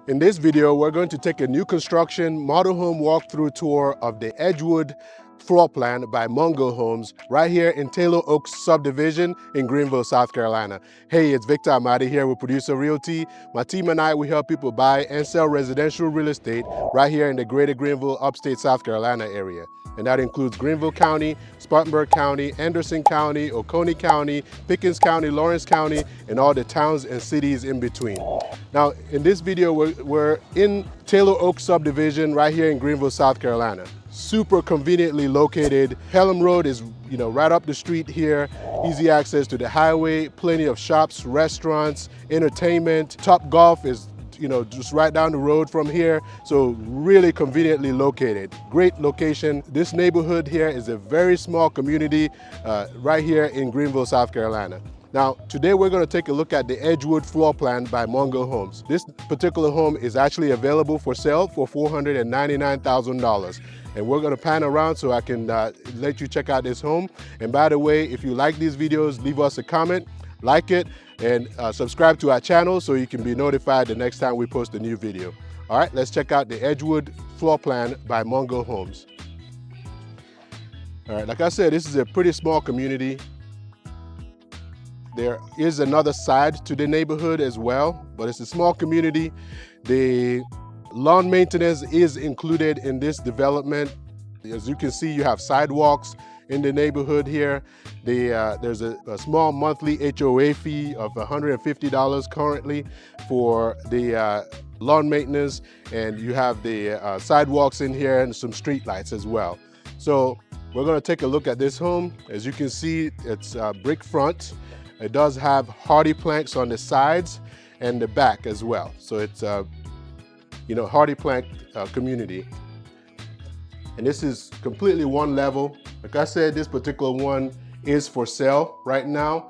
In this video, we're going to take a new construction model home walkthrough tour of the Edgewood Floorplan by Mungo Homes right here in Taylor Oaks subdivision in Greenville, South Carolina. Hey, it's Victor Amadi here with Producer Realty. My team and I, we help people buy and sell residential real estate right here in the greater Greenville, upstate South Carolina area. And that includes Greenville County, Spartanburg County, Anderson County, Oconee County, Pickens County, Lawrence County, and all the towns and cities in between. Now, in this video, we're in Taylor Oaks subdivision right here in Greenville, South Carolina. Super conveniently located. Pelham Road is, right up the street here. Easy access to the highway, plenty of shops, restaurants, entertainment. Top Golf is just right down the road from here. So really conveniently located. Great location. This neighborhood here is a very small community right here in Greenville, South Carolina. Now, today we're going to take a look at the Edgewood Floorplan by Mungo Homes. This particular home is actually available for sale for $499,000. And we're going to pan around so I can let you check out this home. And by the way, if you like these videos, leave us a comment, like it, and subscribe to our channel so you can be notified the next time we post a new video. All right, let's check out the Edgewood Floorplan by Mungo Homes. All right, like I said, this is a pretty small community. There is another side to the neighborhood as well, but it's a small community. The lawn maintenance is included in this development. As you can see, you have sidewalks in the neighborhood here. There's a small monthly HOA fee of $150 currently for the lawn maintenance, and you have the sidewalks in here and some street lights as well. So we're going to take a look at this home. As you can see, it's brick front. It does have hardy planks on the sides and the back as well. So it's hardy plank community. And this is completely one level. Like I said, this particular one is for sale right now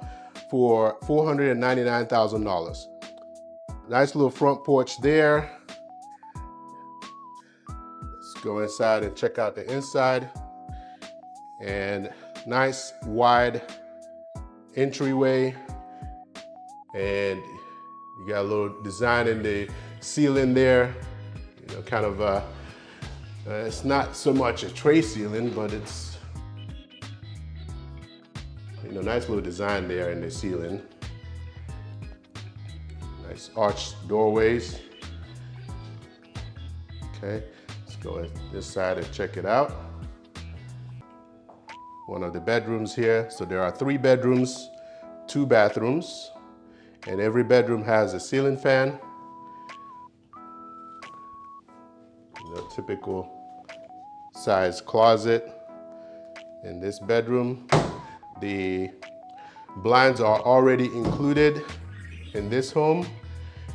for $499,000. Nice little front porch there. Let's go inside and check out the inside. And nice wide entryway, and you got a little design in the ceiling there. Kind of it's not so much a tray ceiling, but it's nice little design there in the ceiling. Nice arched doorways. Okay, let's go in this side and check it out. One of the bedrooms here. So there are 3 bedrooms, 2 bathrooms, and every bedroom has a ceiling fan. Typical size closet in this bedroom. The blinds are already included in this home,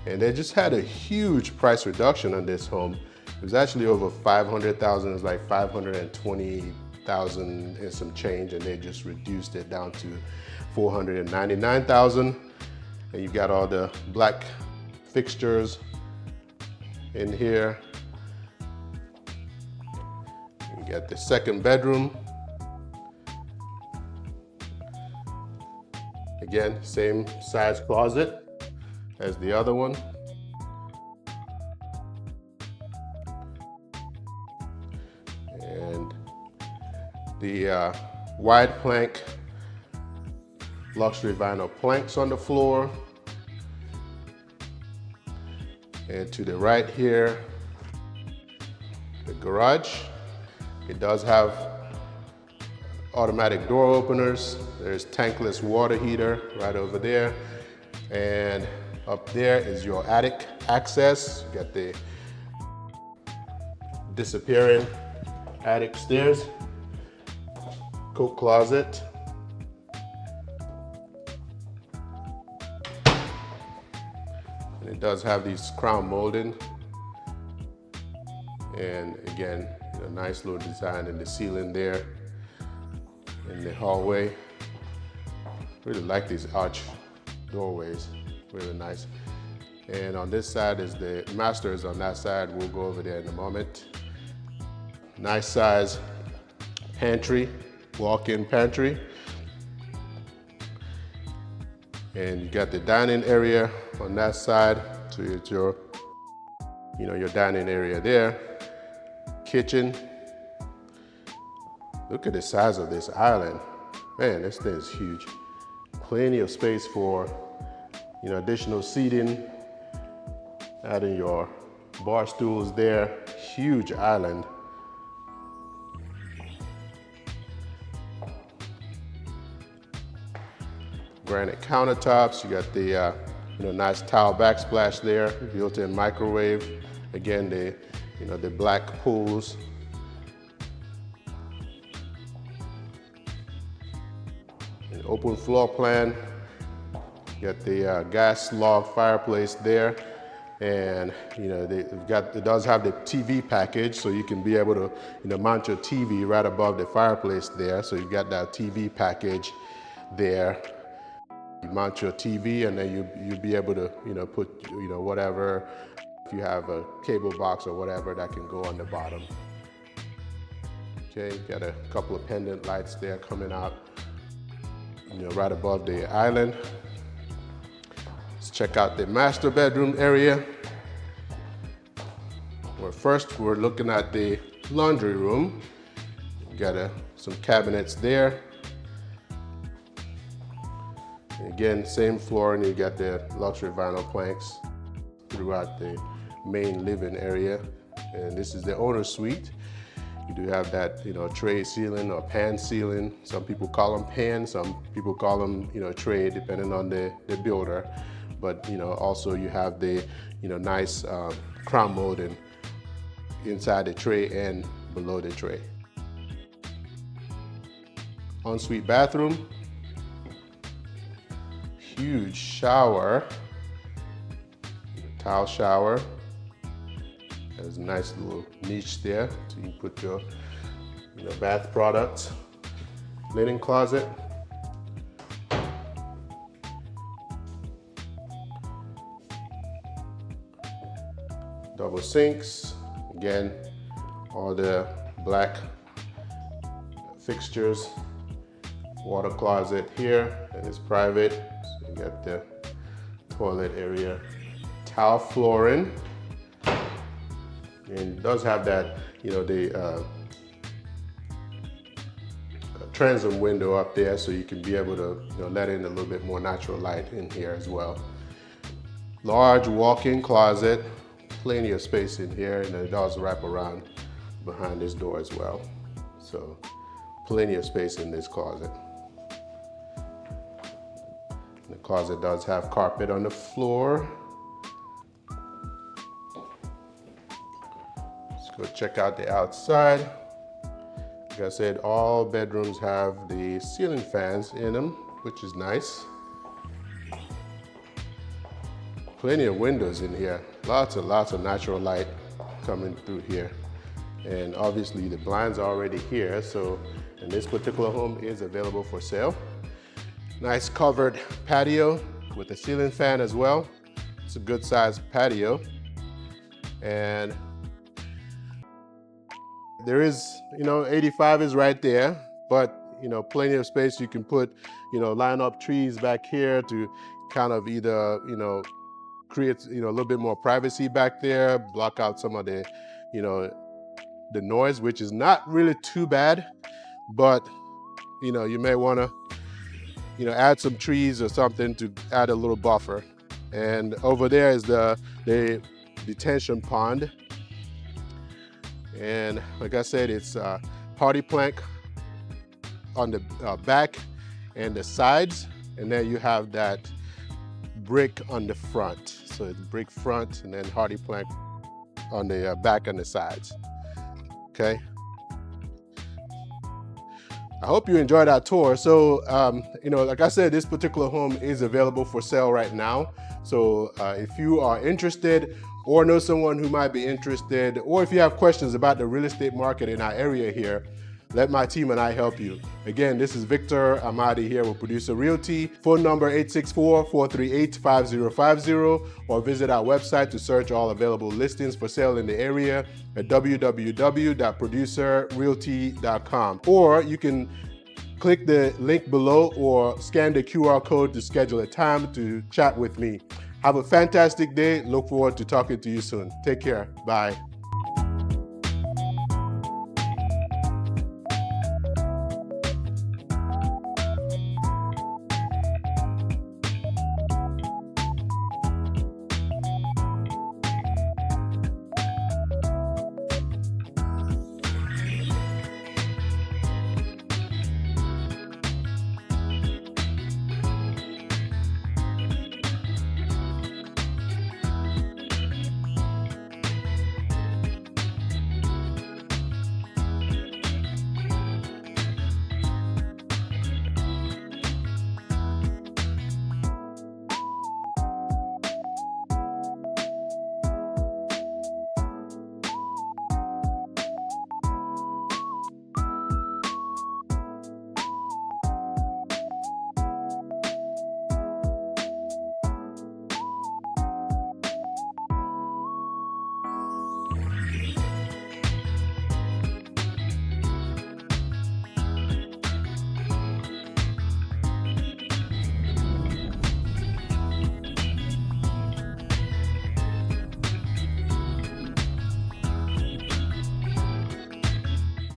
and they just had a huge price reduction on this home. It was actually over $500,000. It was like $520,000 and some change, and they just reduced it down to $499,000. And you've got all the black fixtures in here. You got the second bedroom. Again, same size closet as the other one. And the wide plank luxury vinyl planks on the floor. And to the right here, the garage. It does have automatic door openers. There's tankless water heater right over there. And up there is your attic access. You got the disappearing attic stairs, coat closet. And it does have these crown molding. And again, a nice little design in the ceiling there in the hallway. Really like these arch doorways, really nice. And on this side is the master is on that side. We'll go over there in a moment. Nice size pantry, walk-in pantry. And you got the dining area on that side. So it's your your dining area there. Kitchen. Look at the size of this island. Man, this thing is huge. Plenty of space for, additional seating. Adding your bar stools there. Huge island. Granite countertops. You got the nice tile backsplash there. Built-in microwave. Again, the black pools. An open floor plan. You got the gas log fireplace there. And it does have the TV package, so you can be able to mount your TV right above the fireplace there. So you've got that TV package there. You mount your TV, and then you'll be able to put whatever, if you have a cable box or whatever, that can go on the bottom. Okay, got a couple of pendant lights there coming out right above the island. Let's check out the master bedroom area. First, we're looking at the laundry room. Got some cabinets there. Again, same flooring. You got the luxury vinyl planks throughout the main living area. And this is the owner's suite. You do have that, tray ceiling or pan ceiling. Some people call them pan, some people call them, tray, depending on the builder. But, also you have the, nice crown molding inside the tray and below the tray. Ensuite bathroom. Huge shower, tile shower. There's a nice little niche there, so you can put your bath products. Linen closet. Double sinks. Again, all the black fixtures. Water closet here, and it's private. So you got the toilet area. Tile flooring. And it does have that, the transom window up there, so you can be able to let in a little bit more natural light in here as well. Large walk-in closet, plenty of space in here, and it does wrap around behind this door as well. So plenty of space in this closet. The closet does have carpet on the floor. Go check out the outside. Like I said, all bedrooms have the ceiling fans in them, which is nice. Plenty of windows in here. Lots of natural light coming through here. And obviously the blinds are already here, so, and this particular home is available for sale. Nice covered patio with a ceiling fan as well. It's a good sized patio. And there is, 85 is right there, but, plenty of space. You can put, line up trees back here to kind of either, create, a little bit more privacy back there, block out some of the, the noise, which is not really too bad, but, you may want to, add some trees or something to add a little buffer. And over there is the detention pond. And like I said, it's hardy plank on the back and the sides, and then you have that brick on the front. So it's brick front and then hardy plank on the back and the sides. Okay. I hope you enjoyed our tour. So, like I said, this particular home is available for sale right now. So if you are interested or know someone who might be interested, or if you have questions about the real estate market in our area here, let my team and I help you. Again, this is Victor Amadi here with Producer Realty. Phone number 864-438-5050, or visit our website to search all available listings for sale in the area at www.producerrealty.com. Or you can click the link below or scan the QR code to schedule a time to chat with me. Have a fantastic day. Look forward to talking to you soon. Take care. Bye.